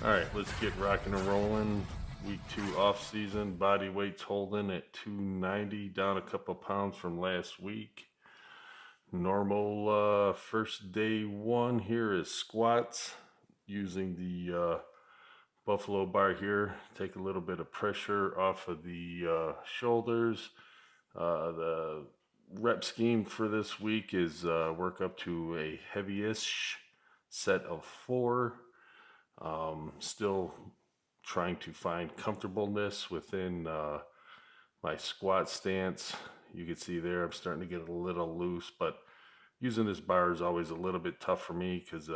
All right, let's get rocking and rolling. Week 2 off season. Body weight's holding at 290, down a couple pounds from last week. Normal first day one here is squats using the buffalo bar here. Take a little bit of pressure off of the shoulders. The rep scheme for this week is work up to a heavyish set of 4. Still trying to find comfortableness within my squat stance. You can see there I'm starting to get a little loose, but using this bar is always a little bit tough for me because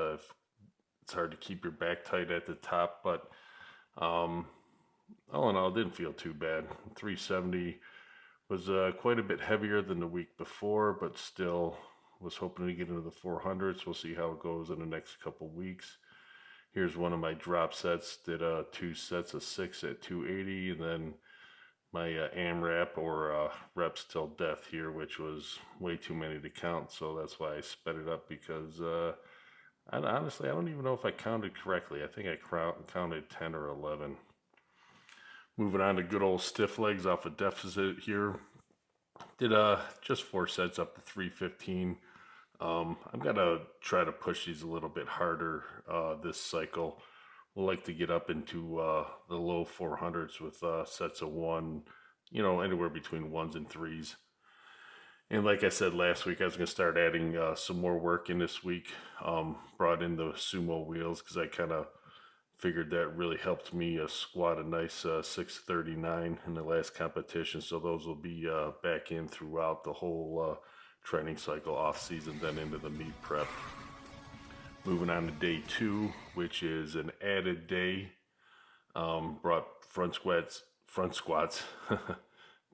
it's hard to keep your back tight at the top. But all in all, it didn't feel too bad. 370 was quite a bit heavier than the week before, but still was hoping to get into the 400s. We'll see how it goes in the next couple weeks. Here's one of my drop sets. Did 2 sets of 6 at 280, and then my AMRAP or reps till death here, which was way too many to count. So that's why I sped it up, because honestly, I don't even know if I counted correctly. I think I counted 10 or 11. Moving on to good old stiff legs off a deficit here. Did just 4 sets up to 315. I'm gonna try to push these a little bit harder this cycle. We'll like to get up into the low 400s with sets of 1, anywhere between 1s and 3s. And like I said last week, I was gonna start adding some more work in this week. Brought in the sumo wheels because I kind of figured that really helped me squat a nice 639 in the last competition. So those will be back in throughout the whole training cycle off season, then into the meet prep. Moving on to day 2, which is an added day. Brought front squats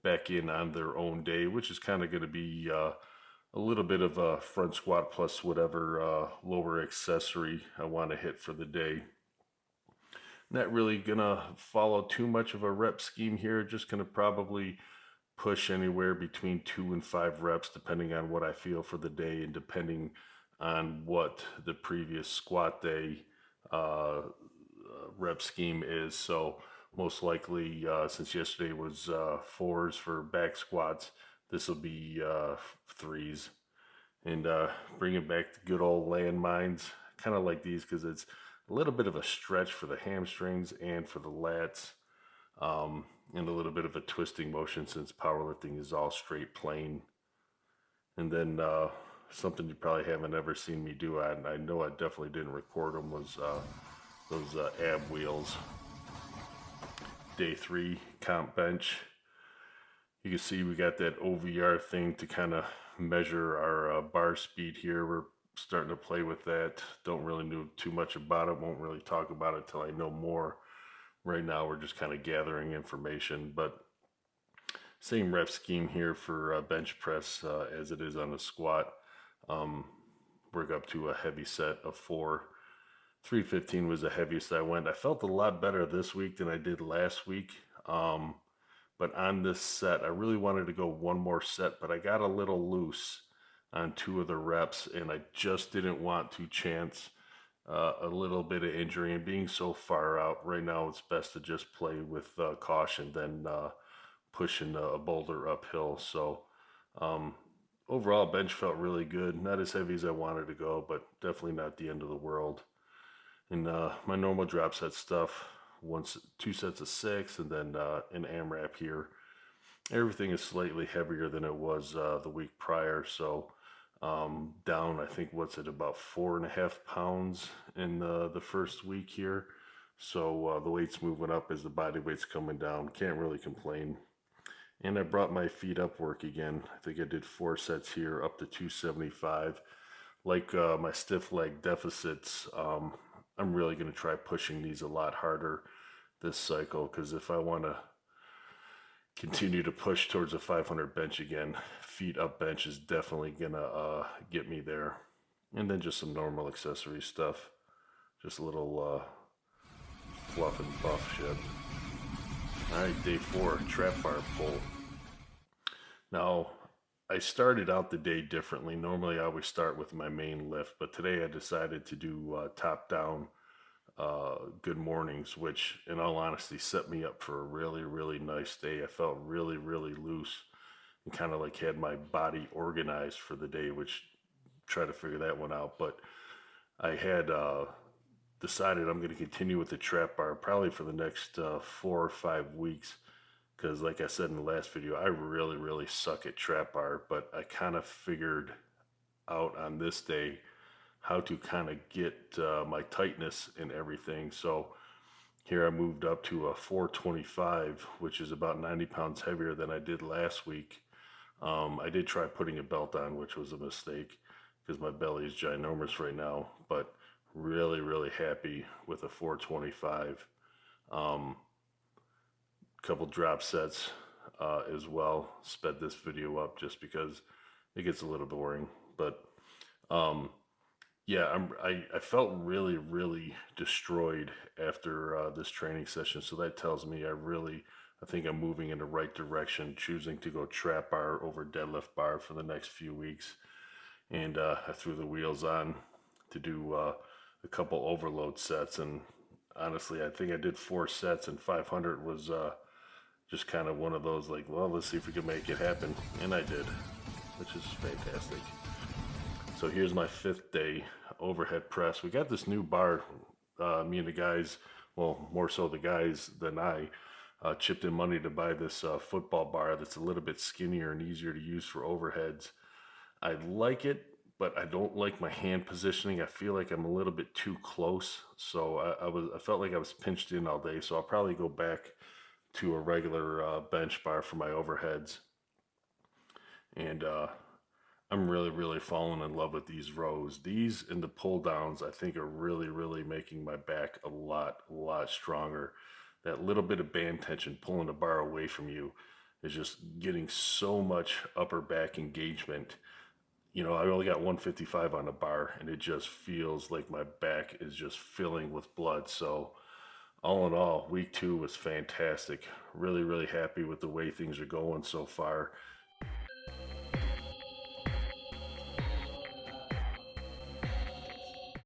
back in on their own day, which is kind of going to be a little bit of a front squat plus whatever lower accessory I want to hit for the day. Not really gonna follow too much of a rep scheme here. Just gonna probably push anywhere between 2 and 5 reps depending on what I feel for the day and depending on what the previous squat day rep scheme is. So most likely, since yesterday was 4s for back squats, this will be 3s. And bringing back the good old landmines. Kind of like these because it's a little bit of a stretch for the hamstrings and for the lats. And a little bit of a twisting motion since powerlifting is all straight plane. And then something you probably haven't ever seen me do, and I know I definitely didn't record them, was those ab wheels. Day 3 comp bench. You can see we got that OVR thing to kind of measure our bar speed here. We're starting to play with that. Don't really know too much about it. Won't really talk about it till I know more. Right now we're just kind of gathering information, but same rep scheme here for bench press as it is on the squat. Work up to a heavy set of 4. 315 was the heaviest I went. I felt a lot better this week than I did last week. But on this set, I really wanted to go one more set, but I got a little loose on 2 of the reps, and I just didn't want to chance a little bit of injury. And being so far out right now, it's best to just play with caution than pushing a boulder uphill. So overall, bench felt really good. Not as heavy as I wanted to go, but definitely not the end of the world. And my normal drop set stuff, 2 sets of 6, and then an AMRAP here. Everything is slightly heavier than it was the week prior, so down, I think, about 4.5 pounds in the first week here. So the weight's moving up as the body weight's coming down. Can't really complain. And I brought my feet up work again. I think I did 4 sets here up to 275. Like my stiff leg deficits, I'm really going to try pushing these a lot harder this cycle, because if I want to continue to push towards a 500 bench again, feet up bench is definitely gonna get me there. And then just some normal accessory stuff, just a little fluff and buff shit. All right, day 4, trap bar pull. Now, I started out the day differently. Normally I always start with my main lift, but today I decided to do top down good mornings, which in all honesty set me up for a really, really nice day. I felt really, really loose and kind of like had my body organized for the day, which try to figure that one out. But I had decided I'm going to continue with the trap bar probably for the next 4 or 5 weeks. Because, like I said in the last video, I really, really suck at trap bar, but I kind of figured out on this day how to kind of get my tightness and everything. So here I moved up to a 425, which is about 90 pounds heavier than I did last week. I did try putting a belt on, which was a mistake because my belly is ginormous right now, but really, really happy with a 425. Couple drop sets as well. Sped this video up just because it gets a little boring, but yeah, I felt really, really destroyed after this training session. So that tells me I think I'm moving in the right direction, choosing to go trap bar over deadlift bar for the next few weeks. And I threw the wheels on to do a couple overload sets. And honestly, I think I did 4 sets, and 500 was just kind of one of those like, well, let's see if we can make it happen. And I did, which is fantastic. So here's my 5th day overhead press. We got this new bar, me and the guys, well, more so the guys than I, chipped in money to buy this football bar that's a little bit skinnier and easier to use for overheads. I like it, but I don't like my hand positioning. I feel like I'm a little bit too close. So I felt like I was pinched in all day. So I'll probably go back to a regular bench bar for my overheads. And I'm really, really falling in love with these rows. These and the pull downs, I think, are really, really making my back a lot stronger. That little bit of band tension pulling the bar away from you is just getting so much upper back engagement. You know, I only got 155 on the bar, and it just feels like my back is just filling with blood. So all in all, week 2 was fantastic. Really, really happy with the way things are going so far.